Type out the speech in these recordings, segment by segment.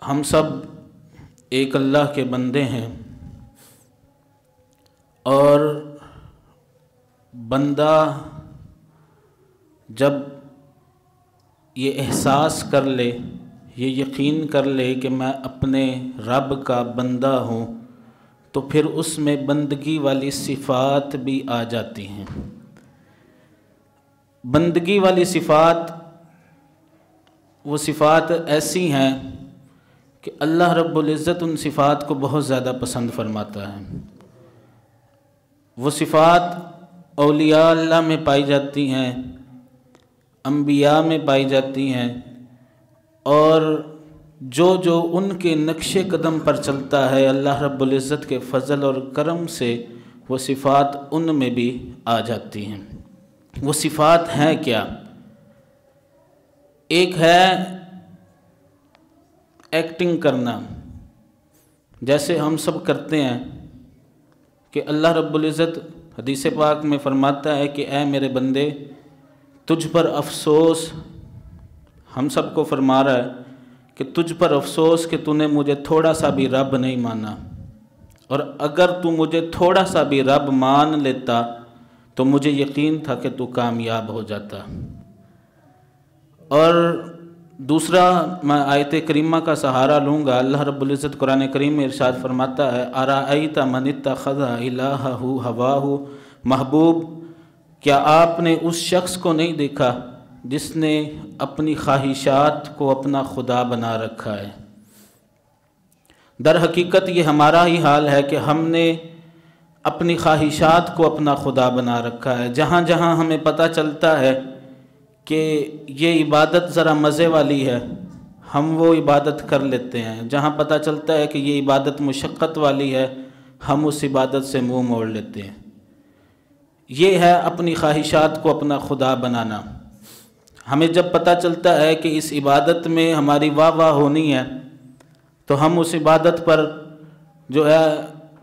ہم سب ایک اللہ کے بندے ہیں، اور بندہ جب یہ احساس کر لے، یہ یقین کر لے کہ میں اپنے رب کا بندہ ہوں، تو پھر اس میں بندگی والی صفات بھی آ جاتی ہیں۔ بندگی والی صفات وہ صفات ایسی ہیں کہ اللہ رب العزت ان صفات کو بہت زیادہ پسند فرماتا ہے۔ وہ صفات اولیاء اللہ میں پائی جاتی ہیں، انبیاء میں پائی جاتی ہیں، اور جو ان کے نقش قدم پر چلتا ہے اللہ رب العزت کے فضل اور کرم سے وہ صفات ان میں بھی آ جاتی ہیں۔ وہ صفات ہیں کیا؟ ایک ہے ایکٹنگ کرنا، جیسے ہم سب کرتے ہیں کہ اللہ رب العزت حدیث پاک میں فرماتا ہے کہ اے میرے بندے، تجھ پر افسوس، ہم سب کو فرما رہا ہے کہ تجھ پر افسوس کہ تو نے مجھے تھوڑا سا بھی رب نہیں مانا، اور اگر تو مجھے تھوڑا سا بھی رب مان لیتا تو مجھے یقین تھا کہ تو کامیاب ہو جاتا۔ اور دوسرا میں آیت کریمہ کا سہارا لوں گا۔ اللہ رب العزت قرآن کریم میں ارشاد فرماتا ہے ارأیت من اتخذ الہہ ہواہ، محبوب کیا آپ نے اس شخص کو نہیں دیکھا جس نے اپنی خواہشات کو اپنا خدا بنا رکھا ہے؟ در حقیقت یہ ہمارا ہی حال ہے کہ ہم نے اپنی خواہشات کو اپنا خدا بنا رکھا ہے۔ جہاں جہاں ہمیں پتہ چلتا ہے کہ یہ عبادت ذرا مزے والی ہے، ہم وہ عبادت کر لیتے ہیں۔ جہاں پتہ چلتا ہے کہ یہ عبادت مشقت والی ہے، ہم اس عبادت سے منہ موڑ لیتے ہیں۔ یہ ہے اپنی خواہشات کو اپنا خدا بنانا۔ ہمیں جب پتہ چلتا ہے کہ اس عبادت میں ہماری واہ واہ ہونی ہے تو ہم اس عبادت پر جو ہے،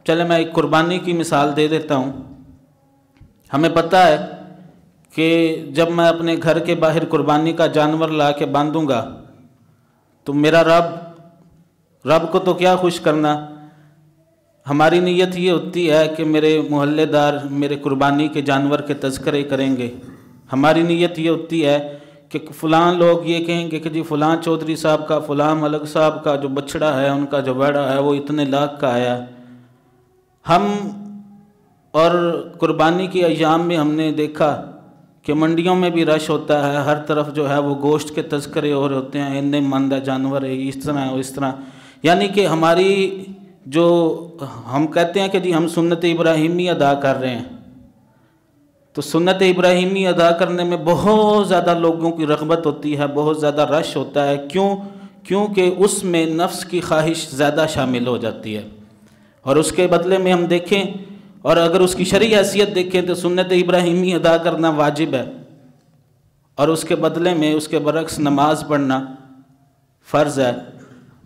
چلے میں ایک قربانی کی مثال دے دیتا ہوں۔ ہمیں پتہ ہے کہ جب میں اپنے گھر کے باہر قربانی کا جانور لا کے باندھوں گا تو میرا رب کو تو کیا خوش کرنا، ہماری نیت یہ ہوتی ہے کہ میرے محلے دار میرے قربانی کے جانور کے تذکرے کریں گے۔ ہماری نیت یہ ہوتی ہے کہ فلاں لوگ یہ کہیں گے کہ جی فلاں چودھری صاحب کا، فلاں ملک صاحب کا جو بچڑا ہے، ان کا جو بیڑا ہے وہ اتنے لاکھ کا آیا۔ ہم اور قربانی کی ایام میں ہم نے دیکھا کہ منڈیوں میں بھی رش ہوتا ہے، ہر طرف جو ہے وہ گوشت کے تذکرے اور ہوتے ہیں، اتنے مندہ جانور ہے، اس طرح اس طرح، یعنی کہ ہماری جو ہم کہتے ہیں کہ جی ہم سنت ابراہیمی ادا کر رہے ہیں، تو سنت ابراہیمی ادا کرنے میں بہت زیادہ لوگوں کی رغبت ہوتی ہے، بہت زیادہ رش ہوتا ہے۔ کیونکہ اس میں نفس کی خواہش زیادہ شامل ہو جاتی ہے، اور اس کے بدلے میں ہم دیکھیں اور اگر اس کی شرعی حیثیت دیکھیں تو سنت ابراہیمی ادا کرنا واجب ہے، اور اس کے بدلے میں اس کے برعکس نماز پڑھنا فرض ہے۔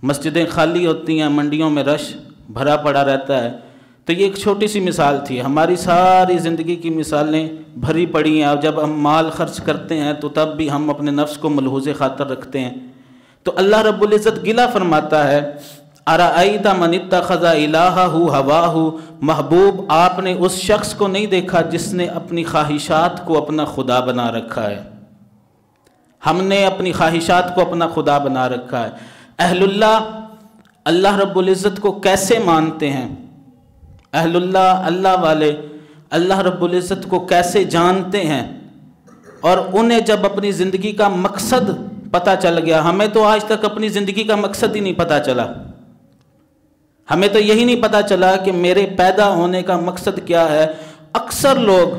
مسجدیں خالی ہوتی ہیں، منڈیوں میں رش بھرا پڑا رہتا ہے۔ تو یہ ایک چھوٹی سی مثال تھی، ہماری ساری زندگی کی مثالیں بھری پڑی ہیں، اور جب ہم مال خرچ کرتے ہیں تو تب بھی ہم اپنے نفس کو ملحوظ خاطر رکھتے ہیں۔ تو اللہ رب العزت گلہ فرماتا ہے ارأیت من اتخذ الہہ ہواہ، محبوب آپ نے اس شخص کو نہیں دیکھا جس نے اپنی خواہشات کو اپنا خدا بنا رکھا ہے۔ ہم نے اپنی خواہشات کو اپنا خدا بنا رکھا ہے۔ اہل اللہ اللہ رب العزت کو کیسے مانتے ہیں؟ اہل اللہ، اللہ والے اللہ رب العزت کو کیسے جانتے ہیں؟ اور انہیں جب اپنی زندگی کا مقصد پتہ چل گیا، ہمیں تو آج تک اپنی زندگی کا مقصد ہی نہیں پتہ چلا۔ ہمیں تو یہی نہیں پتہ چلا کہ میرے پیدا ہونے کا مقصد کیا ہے۔ اکثر لوگ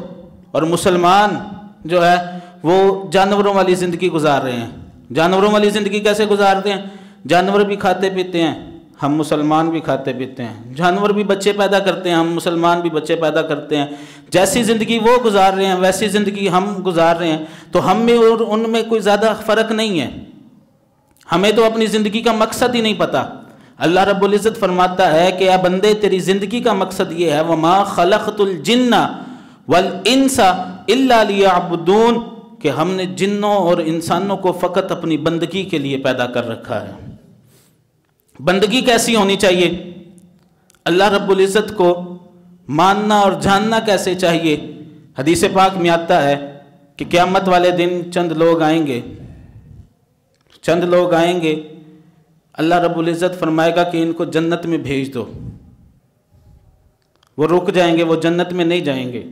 اور مسلمان جو ہے وہ جانوروں والی زندگی گزار رہے ہیں۔ جانوروں والی زندگی کیسے گزارتے ہیں؟ جانور بھی کھاتے پیتے ہیں، ہم مسلمان بھی کھاتے پیتے ہیں۔ جانور بھی بچے پیدا کرتے ہیں، ہم مسلمان بھی بچے پیدا کرتے ہیں۔ جیسی زندگی وہ گزار رہے ہیں ویسی زندگی ہم گزار رہے ہیں، تو ہم میں اور ان میں کوئی زیادہ فرق نہیں ہے۔ ہمیں تو اپنی زندگی کا مقصد ہی نہیں پتہ۔ اللہ رب العزت فرماتا ہے کہ اے بندے تیری زندگی کا مقصد یہ ہے وَمَا خَلَقْتُ الْجِنَّ وَالْإِنسَ إِلَّا لِيَعْبُدُونَ، کہ ہم نے جنوں اور انسانوں کو فقط اپنی بندگی کے لیے پیدا کر رکھا ہے۔ بندگی کیسی ہونی چاہیے، اللہ رب العزت کو ماننا اور جاننا کیسے چاہیے۔ حدیث پاک میں آتا ہے کہ قیامت والے دن چند لوگ آئیں گے، اللہ رب العزت فرمائے گا کہ ان کو جنت میں بھیج دو، وہ رک جائیں گے، وہ جنت میں نہیں جائیں گے۔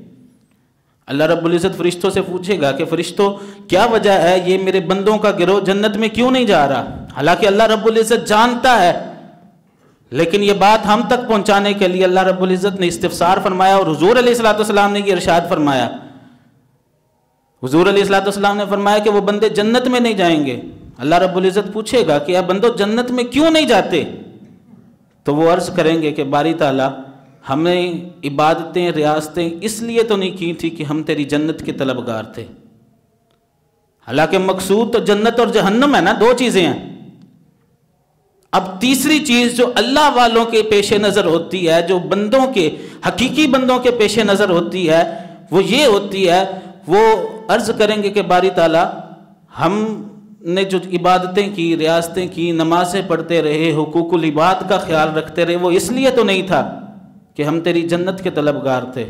اللہ رب العزت فرشتوں سے پوچھے گا کہ فرشتوں کیا وجہ ہے یہ میرے بندوں کا گروہ جنت میں کیوں نہیں جا رہا؟ حالانکہ اللہ رب العزت جانتا ہے، لیکن یہ بات ہم تک پہنچانے کے لیے اللہ رب العزت نے استفسار فرمایا، اور حضور علیہ السلام نے یہ ارشاد فرمایا، حضور علیہ السلام نے فرمایا کہ وہ بندے جنت میں نہیں جائیں گے۔ اللہ رب العزت پوچھے گا کہ اے بندو جنت میں کیوں نہیں جاتے؟ تو وہ عرض کریں گے کہ باری تعالیٰ ہمیں عبادتیں ریاستیں اس لیے تو نہیں کی تھی کہ ہم تیری جنت کے طلبگار تھے۔ حالانکہ مقصود تو جنت اور جہنم ہے نا، دو چیزیں ہیں۔ اب تیسری چیز جو اللہ والوں کے پیش نظر ہوتی ہے، جو بندوں کے حقیقی بندوں کے پیش نظر ہوتی ہے، وہ یہ ہوتی ہے، وہ عرض کریں گے کہ باری تعالیٰ ہم نے جو عبادتیں کی، ریاستیں کی، نمازیں پڑھتے رہے، حقوق العباد کا خیال رکھتے رہے، وہ اس لیے تو نہیں تھا کہ ہم تیری جنت کے طلبگار تھے۔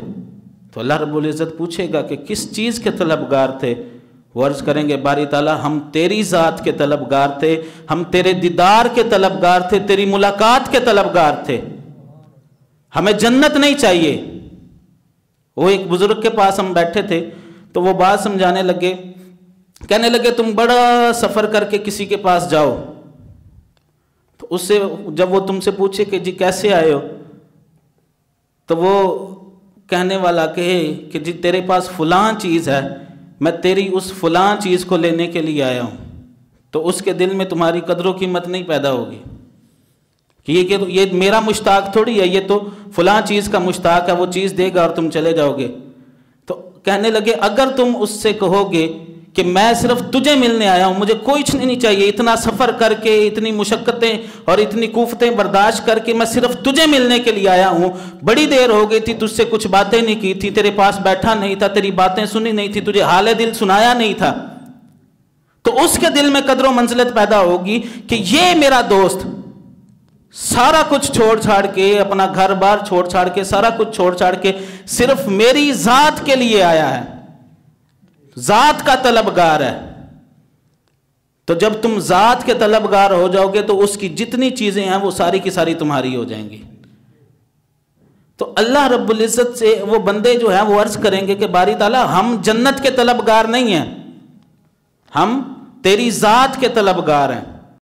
تو اللہ رب العزت پوچھے گا کہ کس چیز کے طلبگار تھے؟ وہ عرض کریں گے باری تعالیٰ ہم تیری ذات کے طلبگار تھے، ہم تیرے دیدار کے طلبگار تھے، تیری ملاقات کے طلبگار تھے، ہمیں جنت نہیں چاہیے۔ وہ ایک بزرگ کے پاس ہم بیٹھے تھے تو وہ بات سمجھانے لگے، کہنے لگے تم بڑا سفر کر کے کسی کے پاس جاؤ تو اس سے جب وہ تم سے پوچھے کہ جی کیسے آئے ہو، تو وہ کہنے والا کہے کہ جی تیرے پاس فلاں چیز ہے، میں تیری اس فلاں چیز کو لینے کے لیے آیا ہوں، تو اس کے دل میں تمہاری قدر و قیمت نہیں پیدا ہوگی کہ یہ میرا مشتاق تھوڑی ہے، یہ تو فلاں چیز کا مشتاق ہے، وہ چیز دے گا اور تم چلے جاؤ گے۔ تو کہنے لگے اگر تم اس سے کہو گے کہ میں صرف تجھے ملنے آیا ہوں، مجھے کوئی نہیں چاہیے، اتنا سفر کر کے، اتنی مشقتیں اور اتنی کوفتیں برداشت کر کے میں صرف تجھے ملنے کے لیے آیا ہوں، بڑی دیر ہو گئی تھی تجھ سے کچھ باتیں نہیں کی تھی، تیرے پاس بیٹھا نہیں تھا، تیری باتیں سنی نہیں تھی، تجھے حال دل سنایا نہیں تھا، تو اس کے دل میں قدر و منزلت پیدا ہوگی کہ یہ میرا دوست سارا کچھ چھوڑ چھاڑ کے، اپنا گھر بار چھوڑ چھاڑ کے، سارا کچھ چھوڑ چھاڑ کے صرف میری ذات کے لیے آیا ہے، ذات کا طلبگار ہے۔ تو جب تم ذات کے طلبگار ہو جاؤ گے تو اس کی جتنی چیزیں ہیں وہ ساری کی ساری تمہاری ہو جائیں گی۔ تو اللہ رب العزت سے وہ بندے جو ہیں وہ عرض کریں گے کہ باری تعالیٰ ہم جنت کے طلبگار نہیں ہیں، ہم تیری ذات کے طلبگار ہیں۔